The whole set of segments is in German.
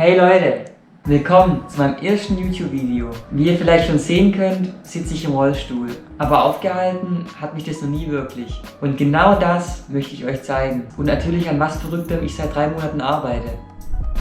Hey Leute, willkommen zu meinem ersten YouTube-Video. Wie ihr vielleicht schon sehen könnt, sitze ich im Rollstuhl. Aber aufgehalten hat mich das noch nie wirklich. Und genau das möchte ich euch zeigen. Und natürlich an was Verrücktem ich seit 3 Monaten arbeite.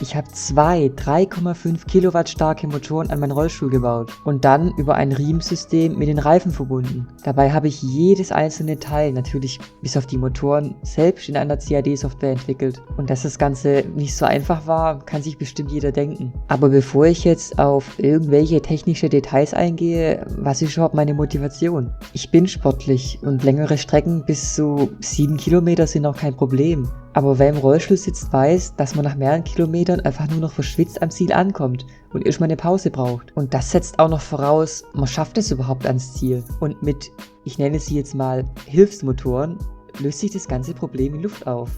Ich habe 2 3,5 Kilowatt starke Motoren an meinen Rollstuhl gebaut und dann über ein Riemensystem mit den Reifen verbunden. Dabei habe ich jedes einzelne Teil, natürlich bis auf die Motoren, selbst in einer CAD-Software entwickelt. Und dass das Ganze nicht so einfach war, kann sich bestimmt jeder denken. Aber bevor ich jetzt auf irgendwelche technische Details eingehe, was ist überhaupt meine Motivation? Ich bin sportlich und längere Strecken bis zu 7 Kilometer sind auch kein Problem. Aber wer im Rollstuhl sitzt, weiß, dass man nach mehreren Kilometern einfach nur noch verschwitzt am Ziel ankommt und erstmal eine Pause braucht. Und das setzt auch noch voraus, man schafft es überhaupt ans Ziel. Und mit, ich nenne sie jetzt mal Hilfsmotoren, löst sich das ganze Problem in Luft auf.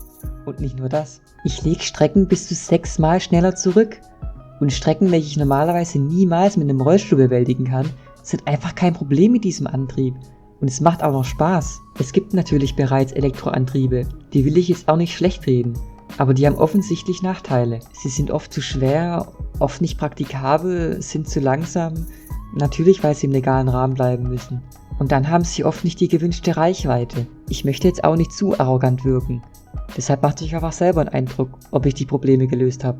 Und nicht nur das. Ich lege Strecken bis zu 6 Mal schneller zurück. Und Strecken, welche ich normalerweise niemals mit einem Rollstuhl bewältigen kann, sind einfach kein Problem mit diesem Antrieb. Und es macht auch noch Spaß. Es gibt natürlich bereits Elektroantriebe, die will ich jetzt auch nicht schlecht reden, aber die haben offensichtlich Nachteile. Sie sind oft zu schwer, oft nicht praktikabel, sind zu langsam, natürlich weil sie im legalen Rahmen bleiben müssen. Und dann haben sie oft nicht die gewünschte Reichweite. Ich möchte jetzt auch nicht zu arrogant wirken. Deshalb machte ich einfach selber einen Eindruck, ob ich die Probleme gelöst habe.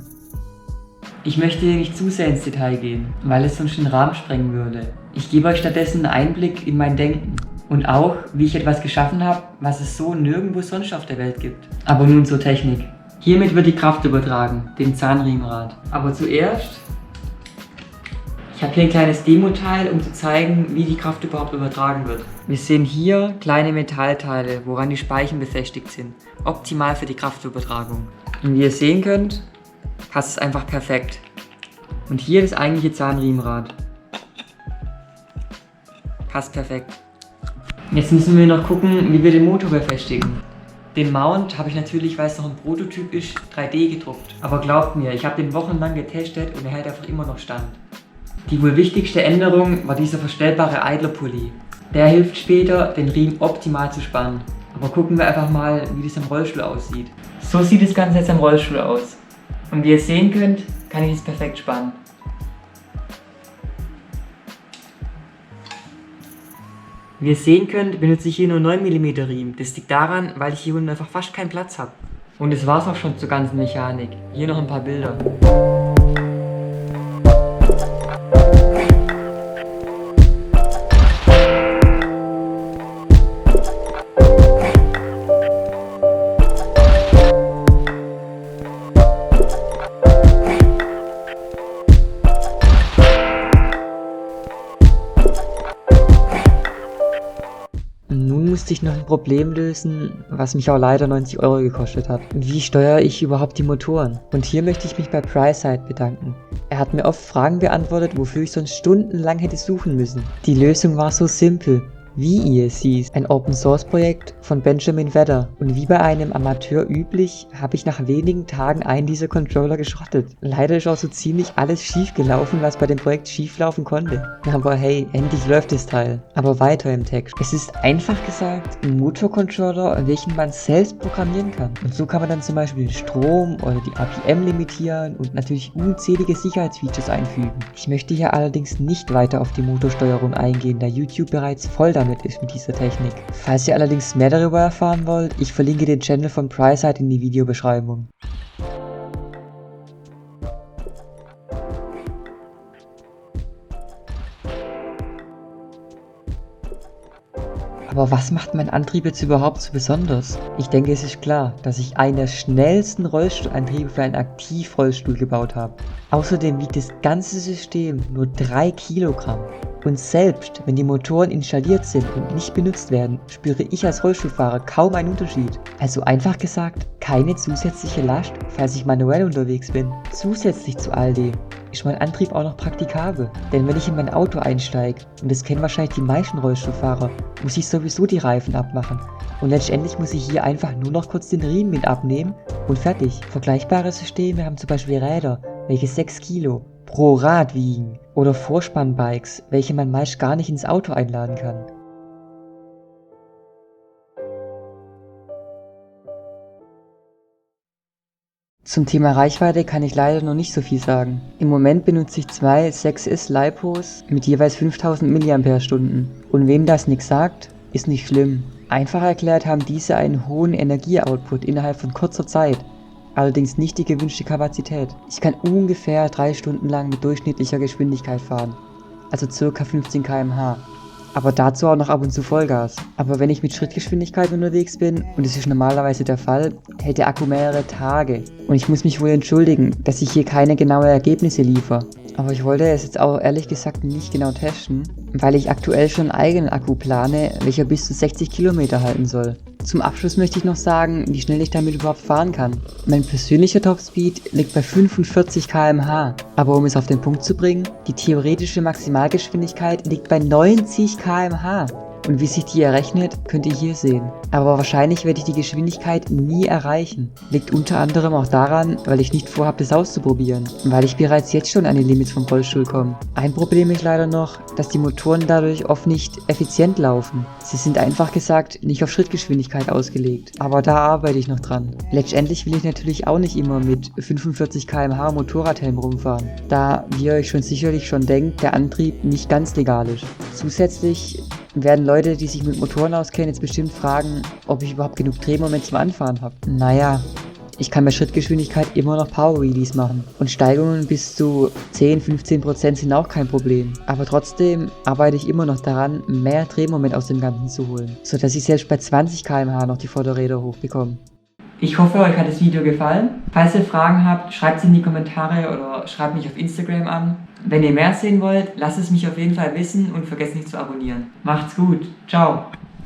Ich möchte nicht zu sehr ins Detail gehen, weil es sonst den Rahmen sprengen würde. Ich gebe euch stattdessen einen Einblick in mein Denken und auch, wie ich etwas geschaffen habe, was es so nirgendwo sonst auf der Welt gibt. Aber nun zur Technik. Hiermit wird die Kraft übertragen, dem Zahnriemenrad. Aber zuerst, ich habe hier ein kleines Demo-Teil, um zu zeigen, wie die Kraft überhaupt übertragen wird. Wir sehen hier kleine Metallteile, woran die Speichen befestigt sind. Optimal für die Kraftübertragung. Und wie ihr sehen könnt, passt es einfach perfekt. Und hier das eigentliche Zahnriemenrad. Passt perfekt. Jetzt müssen wir noch gucken, wie wir den Motor befestigen. Den Mount habe ich natürlich, weil es noch ein Prototyp ist, 3D gedruckt. Aber glaubt mir, ich habe den wochenlang getestet und er hält einfach immer noch stand. Die wohl wichtigste Änderung war dieser verstellbare Idler-Pulli. Der hilft später, den Riemen optimal zu spannen. Aber gucken wir einfach mal, wie das im Rollstuhl aussieht. So sieht das Ganze jetzt im Rollstuhl aus. Und wie ihr sehen könnt, kann ich es perfekt spannen. Wie ihr sehen könnt, benutze ich hier nur 9 mm Riemen. Das liegt daran, weil ich hier unten einfach fast keinen Platz habe. Und das war's auch schon zur ganzen Mechanik. Hier noch ein paar Bilder. Nun musste ich noch ein Problem lösen, was mich auch leider 90 € gekostet hat. Wie steuere ich überhaupt die Motoren? Und hier möchte ich mich bei PriceSide bedanken. Er hat mir oft Fragen beantwortet, wofür ich sonst stundenlang hätte suchen müssen. Die Lösung war so simpel. Wie ihr es seht, ein Open-Source-Projekt von Benjamin Vedder. Und wie bei einem Amateur üblich, habe ich nach wenigen Tagen einen dieser Controller geschrottet. Leider ist auch so ziemlich alles schief gelaufen, was bei dem Projekt schief laufen konnte. Aber hey, endlich läuft das Teil. Aber weiter im Text. Es ist einfach gesagt ein Motorcontroller, welchen man selbst programmieren kann. Und so kann man dann zum Beispiel den Strom oder die RPM limitieren und natürlich unzählige Sicherheitsfeatures einfügen. Ich möchte hier allerdings nicht weiter auf die Motorsteuerung eingehen, da YouTube bereits voll damit ist mit dieser Technik. Falls ihr allerdings mehr darüber erfahren wollt, ich verlinke den Channel von PriceSide in die Videobeschreibung. Aber was macht mein Antrieb jetzt überhaupt so besonders? Ich denke, es ist klar, dass ich einen der schnellsten Rollstuhlantriebe für einen Aktivrollstuhl gebaut habe. Außerdem wiegt das ganze System nur 3 Kilogramm. Und selbst wenn die Motoren installiert sind und nicht benutzt werden, spüre ich als Rollstuhlfahrer kaum einen Unterschied. Also einfach gesagt, keine zusätzliche Last, falls ich manuell unterwegs bin. Zusätzlich zu all dem ist mein Antrieb auch noch praktikabel. Denn wenn ich in mein Auto einsteige, und das kennen wahrscheinlich die meisten Rollstuhlfahrer, muss ich sowieso die Reifen abmachen. Und letztendlich muss ich hier einfach nur noch kurz den Riemen mit abnehmen und fertig. Vergleichbare Systeme haben zum Beispiel Räder, welche 6 Kilo pro Rad wiegen. Oder Vorspannbikes, welche man meist gar nicht ins Auto einladen kann. Zum Thema Reichweite kann ich leider noch nicht so viel sagen. Im Moment benutze ich zwei 6S LiPos mit jeweils 5000 mAh. Und wem das nichts sagt, ist nicht schlimm. Einfach erklärt haben diese einen hohen Energieoutput innerhalb von kurzer Zeit, allerdings nicht die gewünschte Kapazität. Ich kann ungefähr 3 Stunden lang mit durchschnittlicher Geschwindigkeit fahren, also ca. 15 km/h. Aber dazu auch noch ab und zu Vollgas. Aber wenn ich mit Schrittgeschwindigkeit unterwegs bin, und das ist normalerweise der Fall, hält der Akku mehrere Tage. Und ich muss mich wohl entschuldigen, dass ich hier keine genauen Ergebnisse liefere. Aber ich wollte es jetzt auch ehrlich gesagt nicht genau testen, weil ich aktuell schon einen eigenen Akku plane, welcher bis zu 60 Kilometer halten soll. Zum Abschluss möchte ich noch sagen, wie schnell ich damit überhaupt fahren kann. Mein persönlicher Topspeed liegt bei 45 km/h. Aber um es auf den Punkt zu bringen, die theoretische Maximalgeschwindigkeit liegt bei 90 km/h. Und wie sich die errechnet, könnt ihr hier sehen. Aber wahrscheinlich werde ich die Geschwindigkeit nie erreichen. Liegt unter anderem auch daran, weil ich nicht vorhabe, das auszuprobieren. Weil ich bereits jetzt schon an die Limits vom Rollstuhl komme. Ein Problem ist leider noch, dass die Motoren dadurch oft nicht effizient laufen. Sie sind einfach gesagt nicht auf Schrittgeschwindigkeit ausgelegt. Aber da arbeite ich noch dran. Letztendlich will ich natürlich auch nicht immer mit 45 km/h Motorradhelm rumfahren. Da, wie ihr euch sicherlich schon denkt, der Antrieb nicht ganz legal ist. Zusätzlich werden Leute, die sich mit Motoren auskennen, jetzt bestimmt fragen, ob ich überhaupt genug Drehmoment zum Anfahren habe. Naja, ich kann bei Schrittgeschwindigkeit immer noch Power Wheelies machen. Und Steigungen bis zu 10-15% sind auch kein Problem. Aber trotzdem arbeite ich immer noch daran, mehr Drehmoment aus dem Ganzen zu holen, sodass ich selbst bei 20 km/h noch die Vorderräder hochbekomme. Ich hoffe, euch hat das Video gefallen. Falls ihr Fragen habt, schreibt sie in die Kommentare oder schreibt mich auf Instagram an. Wenn ihr mehr sehen wollt, lasst es mich auf jeden Fall wissen und vergesst nicht zu abonnieren. Macht's gut. Ciao.